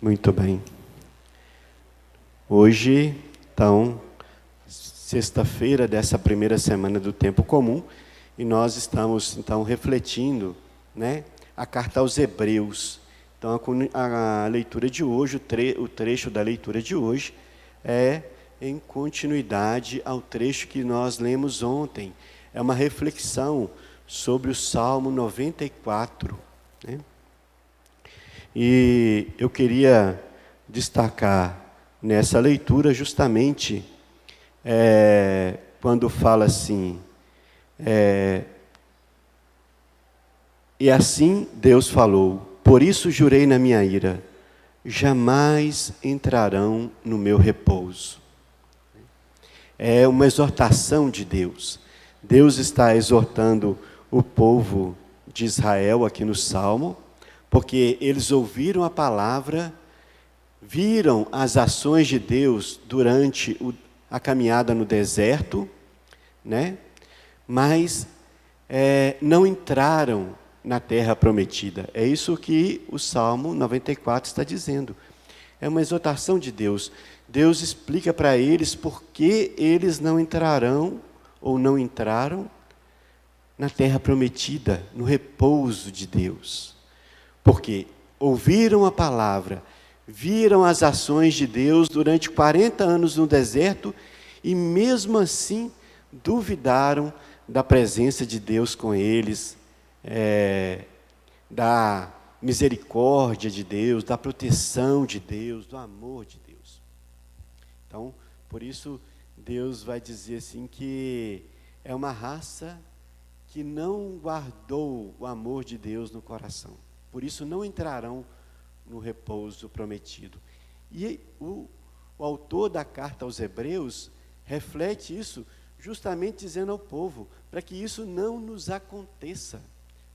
Muito bem. Hoje, então, sexta-feira dessa primeira semana do Tempo Comum, e nós estamos, então, refletindo, né, a carta aos Hebreus. Então, a leitura de hoje, o trecho da leitura de hoje, é em continuidade ao trecho que nós lemos ontem. É uma reflexão sobre o Salmo 94, né? E eu queria destacar nessa leitura justamente quando fala assim, e assim Deus falou, por isso jurei na minha ira, jamais entrarão no meu repouso. É uma exortação de Deus. Deus está exortando o povo de Israel aqui no Salmo, porque eles ouviram a palavra, viram as ações de Deus durante a caminhada no deserto, né? Mas não entraram na terra prometida. É isso que o Salmo 94 está dizendo. É uma exortação de Deus. Deus explica para eles por que eles não entrarão ou não entraram na terra prometida, no repouso de Deus. Porque ouviram a palavra, viram as ações de Deus durante 40 anos no deserto e mesmo assim duvidaram da presença de Deus com eles, da misericórdia de Deus, da proteção de Deus, do amor de Deus. Então, por isso, Deus vai dizer assim que é uma raça que não guardou o amor de Deus no coração. Por isso não entrarão no repouso prometido. E o autor da carta aos Hebreus reflete isso justamente dizendo ao povo, para que isso não nos aconteça,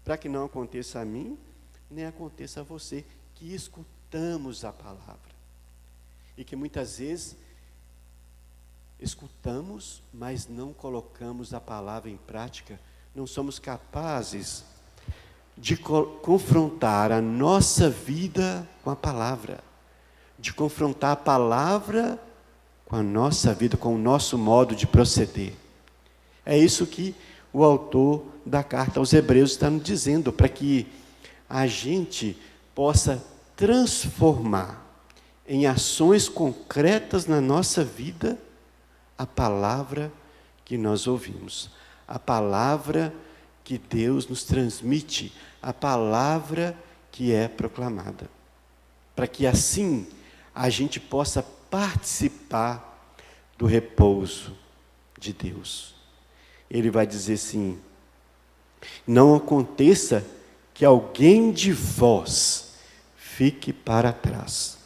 para que não aconteça a mim, nem aconteça a você, que escutamos a palavra. E que muitas vezes escutamos, mas não colocamos a palavra em prática, não somos capazes de confrontar a nossa vida com a palavra, de confrontar a palavra com a nossa vida, com o nosso modo de proceder. É isso que o autor da carta aos Hebreus está nos dizendo, para que a gente possa transformar em ações concretas na nossa vida a palavra que nós ouvimos, a palavra que Deus nos transmite, a palavra que é proclamada, para que assim a gente possa participar do repouso de Deus. Ele vai dizer assim, não aconteça que alguém de vós fique para trás,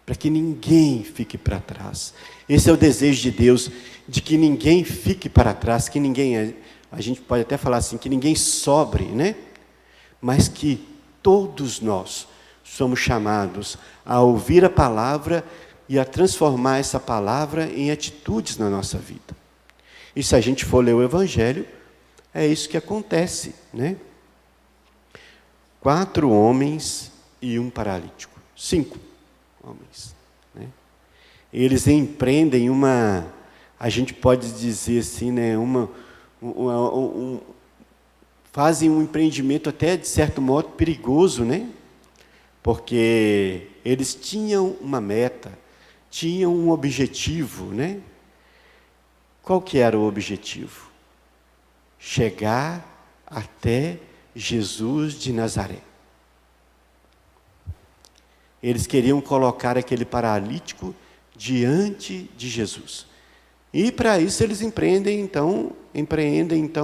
para que ninguém fique para trás. Esse é o desejo de Deus, de que ninguém fique para trás, que ninguém, a gente pode até falar assim, que ninguém sobre, né? Mas que todos nós somos chamados a ouvir a palavra e a transformar essa palavra em atitudes na nossa vida. E se a gente for ler o Evangelho, é isso que acontece, né? 4 homens e um paralítico. 5 homens, né? Eles empreendem a gente pode dizer assim, né? Fazem um empreendimento até, de certo modo, perigoso, né? Porque eles tinham uma meta, tinham um objetivo, né? Qual que era o objetivo? Chegar até Jesus de Nazaré. Eles queriam colocar aquele paralítico diante de Jesus. E para isso eles empreendem então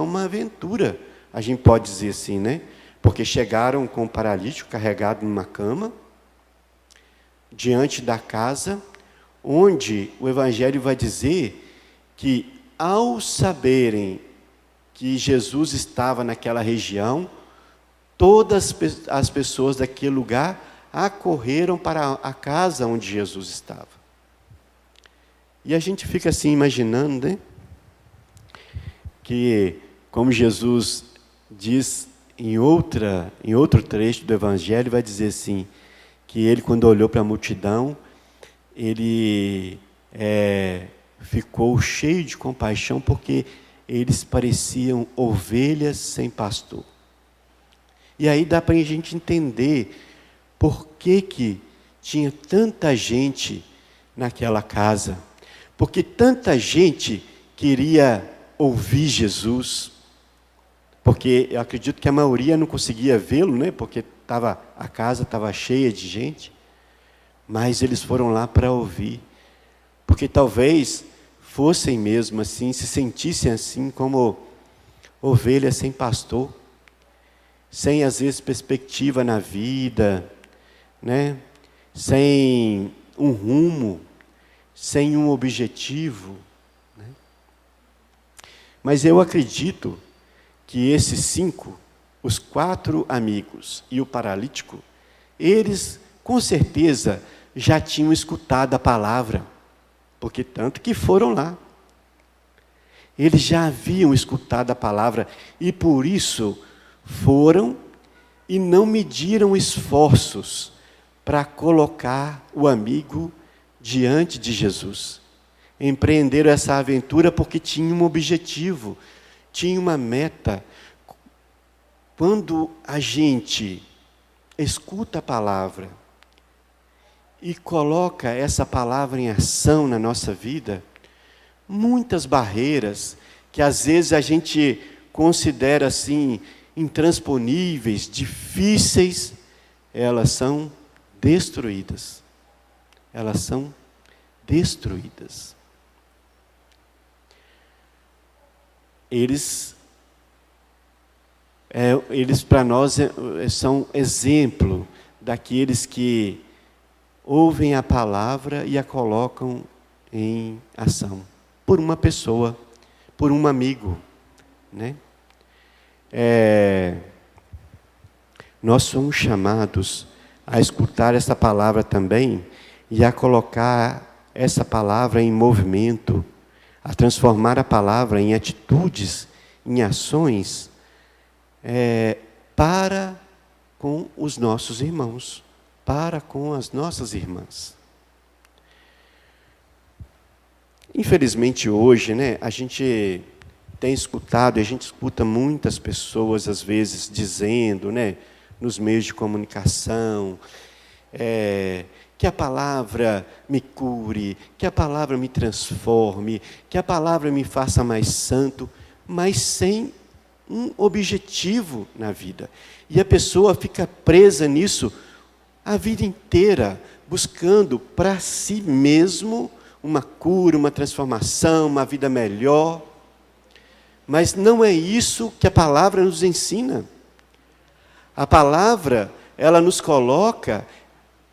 uma aventura, a gente pode dizer assim, né? Porque chegaram com o paralítico carregado numa cama, diante da casa, onde o Evangelho vai dizer que, ao saberem que Jesus estava naquela região, todas as pessoas daquele lugar acorreram para a casa onde Jesus estava. E a gente fica assim imaginando, né? Que, como Jesus diz em outro trecho do Evangelho, vai dizer assim, que ele, quando olhou para a multidão, ele ficou cheio de compaixão, porque eles pareciam ovelhas sem pastor. E aí dá para a gente entender por que tinha tanta gente naquela casa. Porque tanta gente queria ouvir Jesus. Porque eu acredito que a maioria não conseguia vê-lo, né? Porque a casa estava cheia de gente. Mas eles foram lá para ouvir. Porque talvez fossem mesmo assim, se sentissem assim como ovelhas sem pastor, sem às vezes perspectiva na vida, né? Sem um rumo, sem um objetivo, né? Mas eu acredito que esses 5, os 4 amigos e o paralítico, eles com certeza já tinham escutado a palavra, porque tanto que foram lá. Eles já haviam escutado a palavra e por isso foram e não mediram esforços para colocar o amigo diante de Jesus. Empreenderam essa aventura porque tinham um objetivo, tinham uma meta. Quando a gente escuta a palavra e coloca essa palavra em ação na nossa vida, muitas barreiras que às vezes a gente considera assim intransponíveis, difíceis, elas são destruídas. Elas são destruídas. Eles para nós são exemplo daqueles que ouvem a palavra e a colocam em ação. Por uma pessoa, por um amigo, né? Nós somos chamados a escutar essa palavra também e a colocar essa palavra em movimento, a transformar a palavra em atitudes, em ações, para com os nossos irmãos, para com as nossas irmãs. Infelizmente hoje, né, a gente tem escutado, e a gente escuta muitas pessoas às vezes dizendo, né, nos meios de comunicação, que a palavra me cure, que a palavra me transforme, que a palavra me faça mais santo, mas sem um objetivo na vida. E a pessoa fica presa nisso a vida inteira, buscando para si mesmo uma cura, uma transformação, uma vida melhor. Mas não é isso que a palavra nos ensina. A palavra, ela nos coloca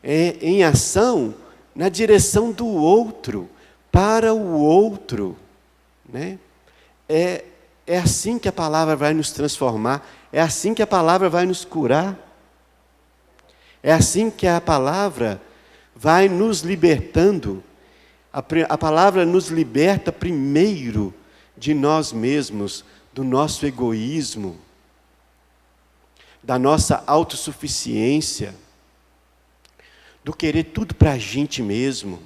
em ação na direção do outro, para o outro, né? É assim que a palavra vai nos transformar, é assim que a palavra vai nos curar, é assim que a palavra vai nos libertando. A palavra nos liberta primeiro de nós mesmos, do nosso egoísmo, da nossa autossuficiência, do querer tudo para a gente mesmo,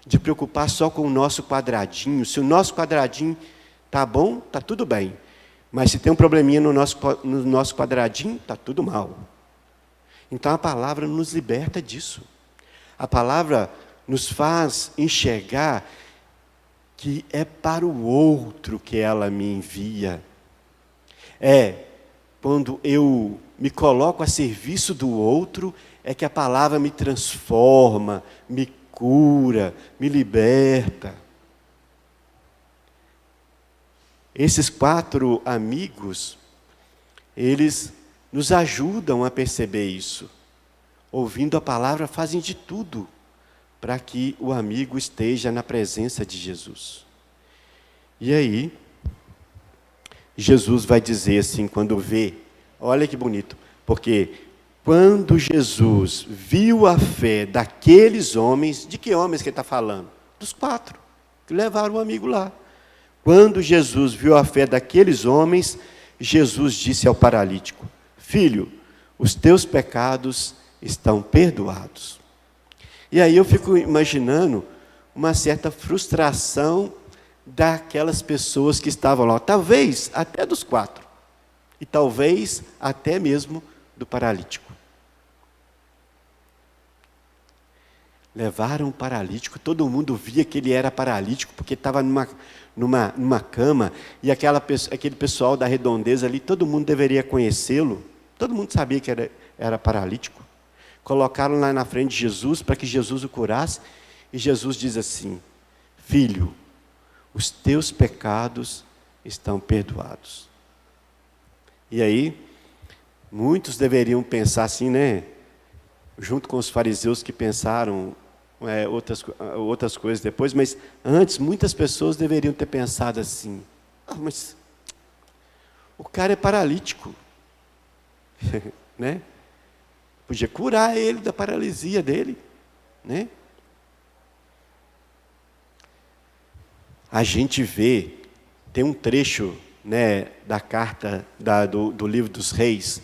de preocupar só com o nosso quadradinho. Se o nosso quadradinho está bom, está tudo bem. Mas se tem um probleminha no nosso quadradinho, está tudo mal. Então a palavra nos liberta disso. A palavra nos faz enxergar que é para o outro que ela me envia. Quando eu me coloco a serviço do outro, é que a palavra me transforma, me cura, me liberta. Esses 4 amigos, eles nos ajudam a perceber isso. Ouvindo a palavra, fazem de tudo para que o amigo esteja na presença de Jesus. E aí, Jesus vai dizer assim, quando vê, olha que bonito, porque quando Jesus viu a fé daqueles homens, de que homens que ele está falando? Dos 4, que levaram o amigo lá. Quando Jesus viu a fé daqueles homens, Jesus disse ao paralítico: Filho, os teus pecados estão perdoados. E aí eu fico imaginando uma certa frustração daquelas pessoas que estavam lá, talvez até dos 4, e talvez até mesmo do paralítico. Levaram o paralítico, todo mundo via que ele era paralítico, porque estava numa cama, e aquele pessoal da redondeza ali, todo mundo deveria conhecê-lo, todo mundo sabia que era paralítico. Colocaram lá na frente de Jesus, para que Jesus o curasse, e Jesus diz assim: filho, os teus pecados estão perdoados. E aí, muitos deveriam pensar assim, né? Junto com os fariseus que pensaram outras coisas depois, mas antes muitas pessoas deveriam ter pensado assim: mas o cara é paralítico, né? Podia curar ele da paralisia dele, né? A gente vê, tem um trecho, né, da carta do livro dos Reis,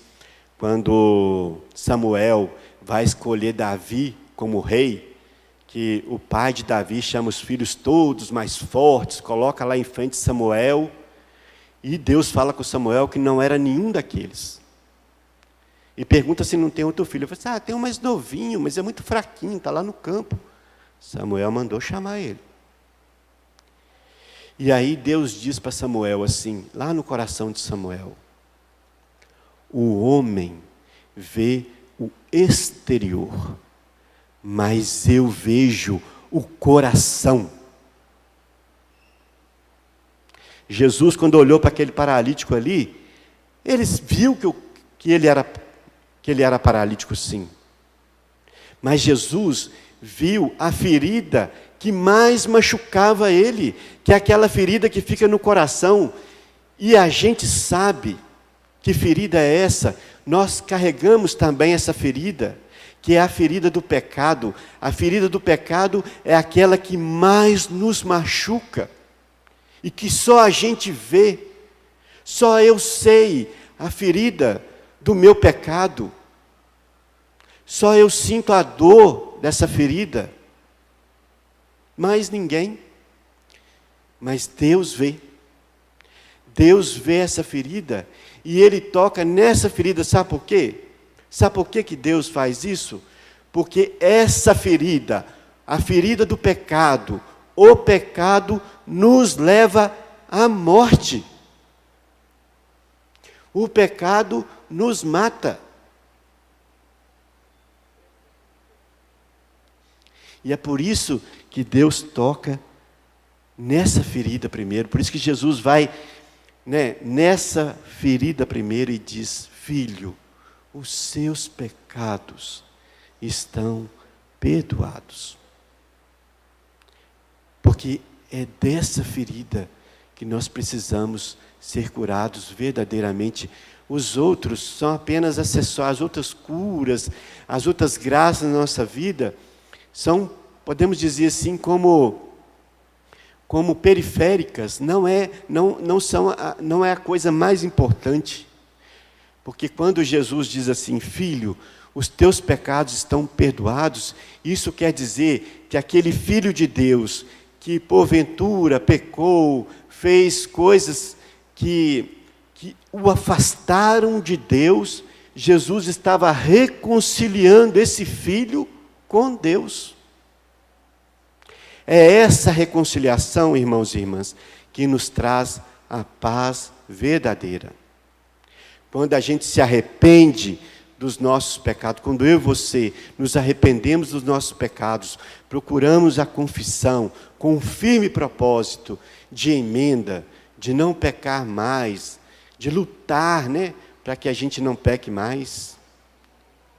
quando Samuel vai escolher Davi como rei, que o pai de Davi chama os filhos todos mais fortes, coloca lá em frente Samuel, e Deus fala com Samuel que não era nenhum daqueles. E pergunta se não tem outro filho. Eu falei assim: tem um mais novinho, mas é muito fraquinho, está lá no campo. Samuel mandou chamar ele. E aí Deus diz para Samuel assim, lá no coração de Samuel: o homem vê o exterior, mas eu vejo o coração. Jesus, quando olhou para aquele paralítico ali, ele viu que ele era paralítico, sim. Mas Jesus viu a ferida que mais machucava ele, que é aquela ferida que fica no coração. E a gente sabe que ferida é essa. Nós carregamos também essa ferida, que é a ferida do pecado. A ferida do pecado é aquela que mais nos machuca, e que só a gente vê, só eu sei a ferida do meu pecado, só eu sinto a dor dessa ferida, mais ninguém. Mas Deus vê essa ferida, e Ele toca nessa ferida. Sabe por quê? Sabe por que Deus faz isso? Porque essa ferida, a ferida do pecado, o pecado nos leva à morte. O pecado nos mata. E é por isso que Deus toca nessa ferida primeiro. Por isso que Jesus vai, né, nessa ferida primeiro e diz: filho, os seus pecados estão perdoados. Porque é dessa ferida que nós precisamos ser curados verdadeiramente. Os outros são apenas acessórios, as outras curas, as outras graças na nossa vida são, podemos dizer assim, como periféricas. Não é a coisa mais importante. Porque quando Jesus diz assim: filho, os teus pecados estão perdoados, isso quer dizer que aquele filho de Deus, que porventura pecou, fez coisas que o afastaram de Deus, Jesus estava reconciliando esse filho com Deus. É essa reconciliação, irmãos e irmãs, que nos traz a paz verdadeira. Quando a gente se arrepende dos nossos pecados, quando eu e você nos arrependemos dos nossos pecados, procuramos a confissão com um firme propósito de emenda, de não pecar mais, de lutar, né, para que a gente não peque mais,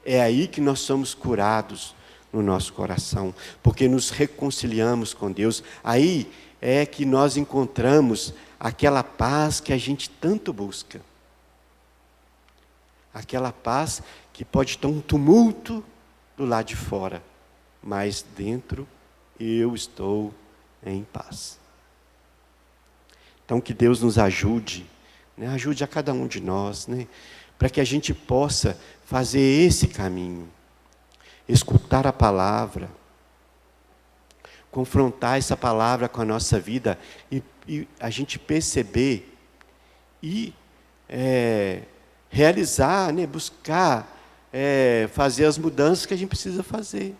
é aí que nós somos curados no nosso coração, porque nos reconciliamos com Deus. Aí é que nós encontramos aquela paz que a gente tanto busca. Aquela paz que pode ter um tumulto do lado de fora, mas dentro eu estou em paz. Então que Deus nos ajude, né? Ajude a cada um de nós, né? Para que a gente possa fazer esse caminho. escutar a palavra, confrontar essa palavra com a nossa vida e a gente perceber e realizar, né, buscar fazer as mudanças que a gente precisa fazer.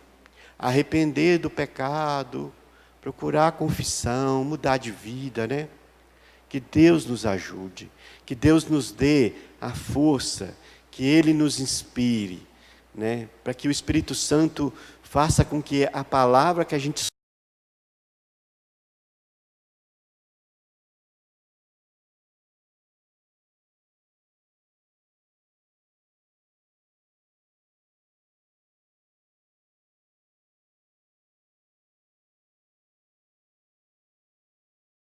Arrepender do pecado, procurar a confissão, mudar de vida, né? Que Deus nos ajude, que Deus nos dê a força, que Ele nos inspire, né? Para que o Espírito Santo faça com que a palavra que a gente